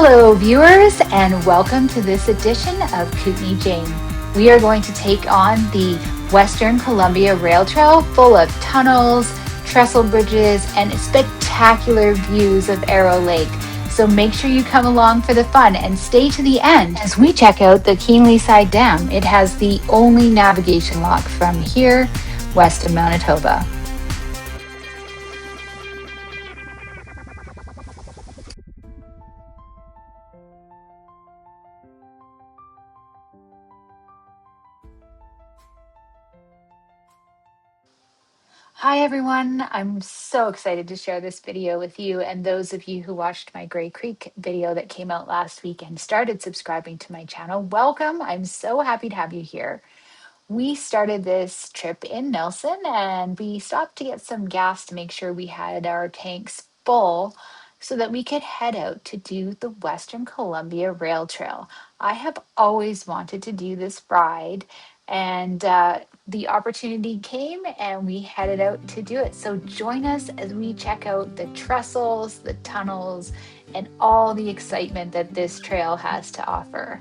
Hello viewers, and welcome to this edition of Kootenay Jane. We are going to take on the Western Columbia Rail Trail full of tunnels, trestle bridges, and spectacular views of Arrow Lake. So make sure you come along for the fun and stay to the end as we check out the Keenleyside Dam. It has the only navigation lock from here west of Manitoba. Hi everyone, I'm so excited to share this video with you and those of you who watched my Grey Creek video that came out last week and started subscribing to my channel. Welcome, I'm so happy to have you here. We started this trip in Nelson and we stopped to get some gas to make sure we had our tanks full so that we could head out to do the Western Columbia Rail Trail. I have always wanted to do this ride and the opportunity came and we headed out to do it. So join us as we check out the trestles, the tunnels, and all the excitement that this trail has to offer.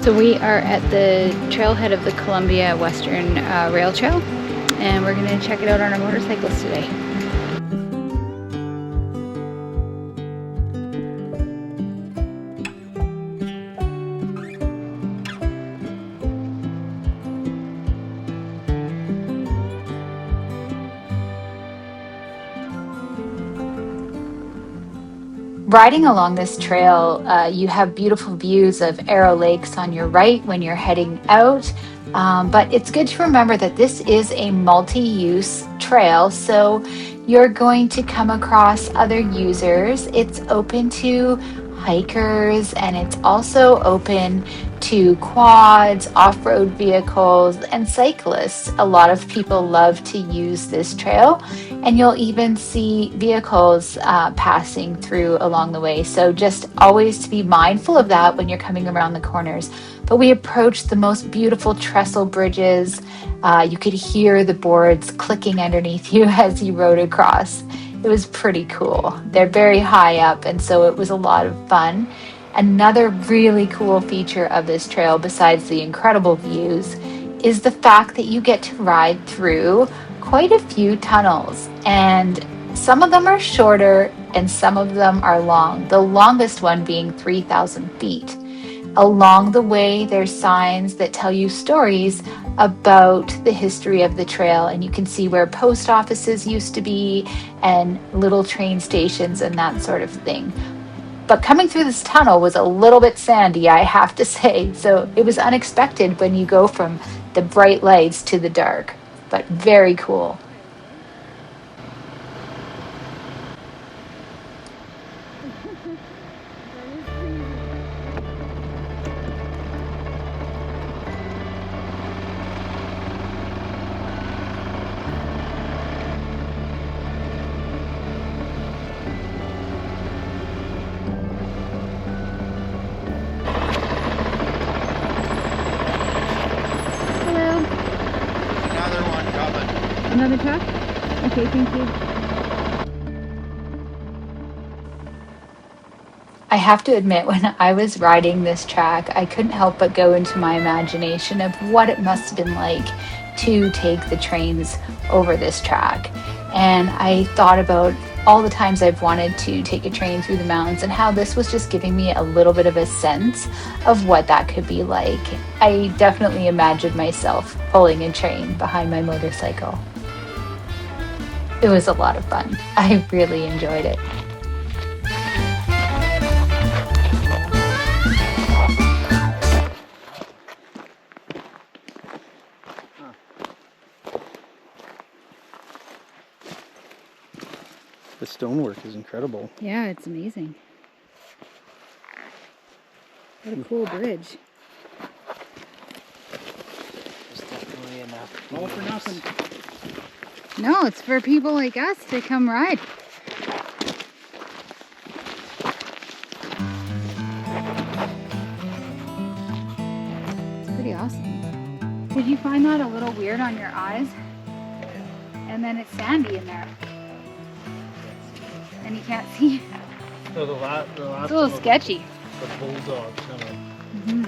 So we are at the trailhead of the Columbia Western Rail Trail, and we're going to check it out on our motorcycles today. Riding along this trail, you have beautiful views of Arrow Lakes on your right when you're heading out, but it's good to remember that this is a multi-use trail, so you're going to come across other users. It's open to hikers and it's also open to quads, off-road vehicles, and cyclists. A lot of people love to use this trail, and you'll even see vehicles passing through along the way. So just always to be mindful of that when you're coming around the corners. But we approached the most beautiful trestle bridges. You could hear the boards clicking underneath you as you rode across. It was pretty cool. They're very high up, and so it was a lot of fun. Another really cool feature of this trail, besides the incredible views, is the fact that you get to ride through quite a few tunnels, and some of them are shorter and some of them are long, the longest one being 3,000 feet. Along the way, there's signs that tell you stories about the history of the trail, and you can see where post offices used to be and little train stations and that sort of thing. But coming through this tunnel was a little bit sandy, I have to say, so it was unexpected when you go from the bright lights to the dark, but very cool. Another truck? Okay, thank you. I have to admit, when I was riding this track, I couldn't help but go into my imagination of what it must have been like to take the trains over this track. And I thought about all the times I've wanted to take a train through the mountains and how this was just giving me a little bit of a sense of what that could be like. I definitely imagined myself pulling a train behind my motorcycle. It was a lot of fun. I really enjoyed it. The stonework is incredible. Yeah, it's amazing. What a cool bridge. There's definitely enough. All for nothing. No, it's for people like us to come ride. awesome. Did you find that a little weird on your eyes? And then it's sandy in there. And you can't see. No, the last It's a little sketchy. The bulldog kind of. Mm-hmm.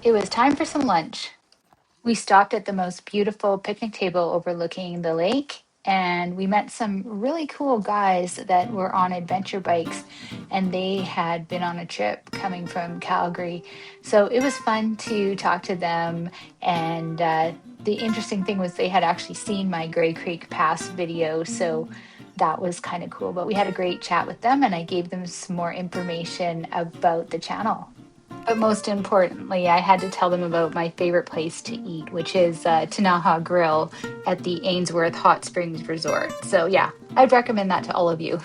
It was time for some lunch. We stopped at the most beautiful picnic table overlooking the lake, and we met some really cool guys that were on adventure bikes, and they had been on a trip coming from Calgary. So it was fun to talk to them. And the interesting thing was they had actually seen my Grey Creek Pass video. So that was kind of cool. But we had a great chat with them, and I gave them some more information about the channel. But most importantly, I had to tell them about my favorite place to eat, which is Tanaha Grill at the Ainsworth Hot Springs Resort. So yeah, I'd recommend that to all of you.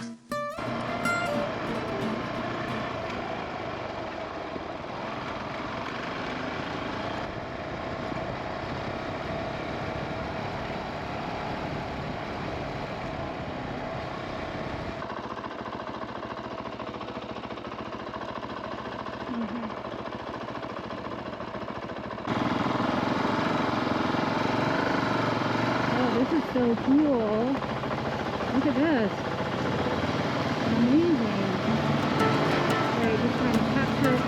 Oh, this is so cool. Look at this. Amazing. Alright, just trying to capture it.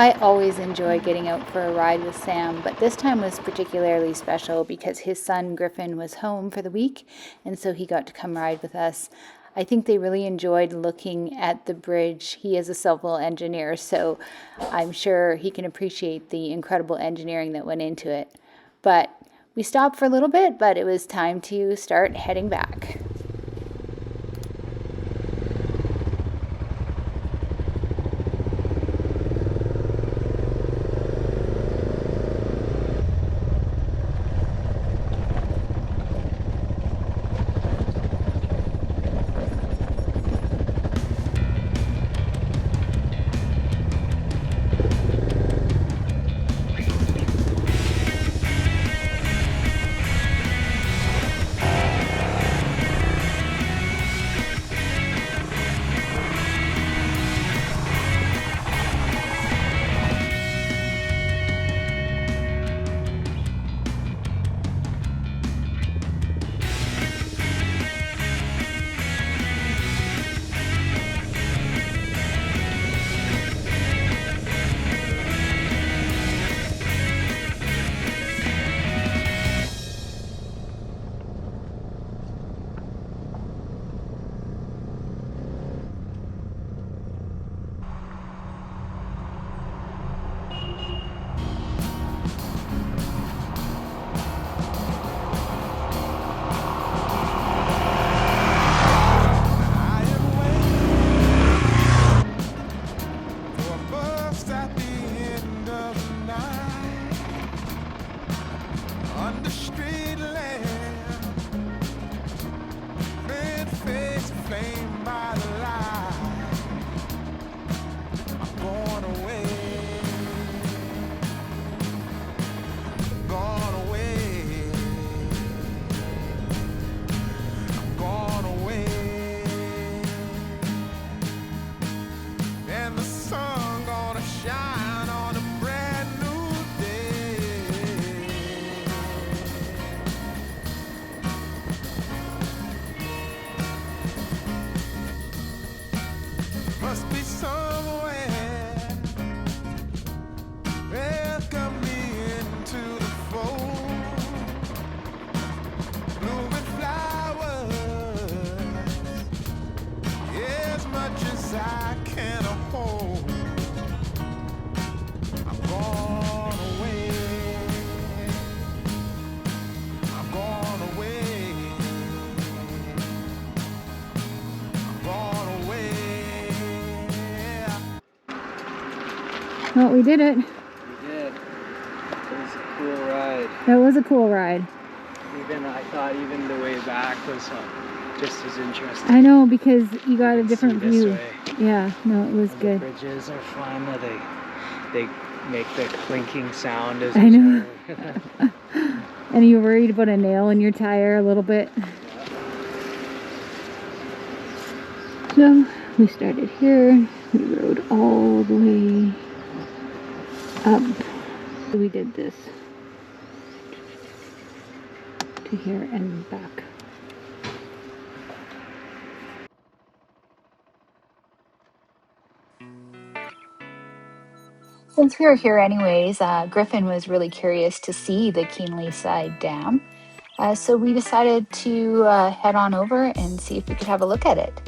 I always enjoy getting out for a ride with Sam, but this time was particularly special because his son Griffin was home for the week, and so he got to come ride with us. I think they really enjoyed looking at the bridge. He is a civil engineer, so I'm sure he can appreciate the incredible engineering that went into it. But we stopped for a little bit, but it was time to start heading back. Well, we did it. We did. It was a cool ride. That was a cool ride. I thought even the way back was just as interesting. I know, because you got a different view. Way. Yeah, no, it was good. The bridges are fun. They make the clinking sound as I know. And you were worried about a nail in your tire a little bit. So we started here. We rode all the way up. We did this to here and back. Since we were here anyways, Griffin was really curious to see the Keenleyside Dam. So we decided to head on over and see if we could have a look at it.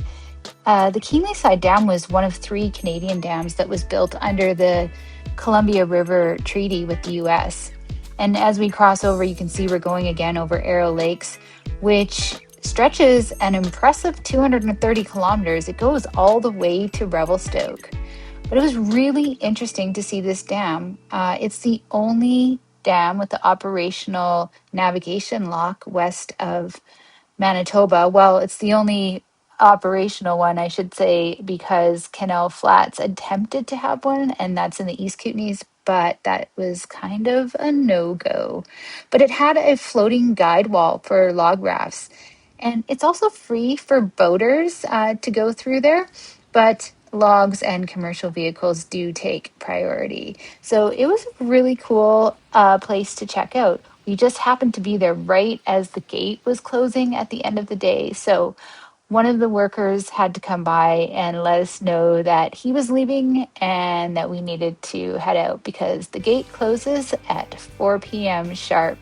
The Keenleyside Dam was one of 3 Canadian dams that was built under the Columbia River Treaty with the US. And as we cross over, you can see we're going again over Arrow Lakes, which stretches an impressive 230 kilometers. It goes all the way to Revelstoke. But it was really interesting to see this dam. It's the only dam with the operational navigation lock west of Manitoba. Well, it's the only operational one, I should say, because Canal Flats attempted to have one, and that's in the East Kootenays, but that was kind of a no-go. But it had a floating guide wall for log rafts, and it's also free for boaters to go through there, but logs and commercial vehicles do take priority. So it was a really cool place to check out. We just happened to be there right as the gate was closing at the end of the day. So one of the workers had to come by and let us know that he was leaving and that we needed to head out because the gate closes at 4 p.m. sharp.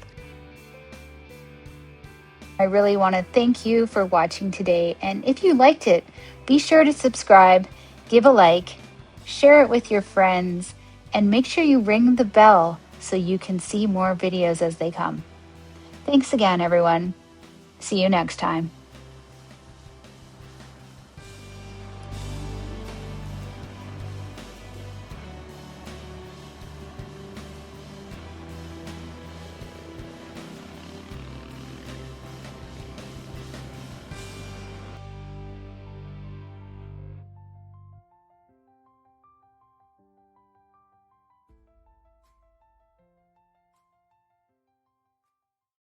I really want to thank you for watching today, and if you liked it, be sure to subscribe, give a like, share it with your friends, and make sure you ring the bell so you can see more videos as they come. Thanks again, everyone. See you next time.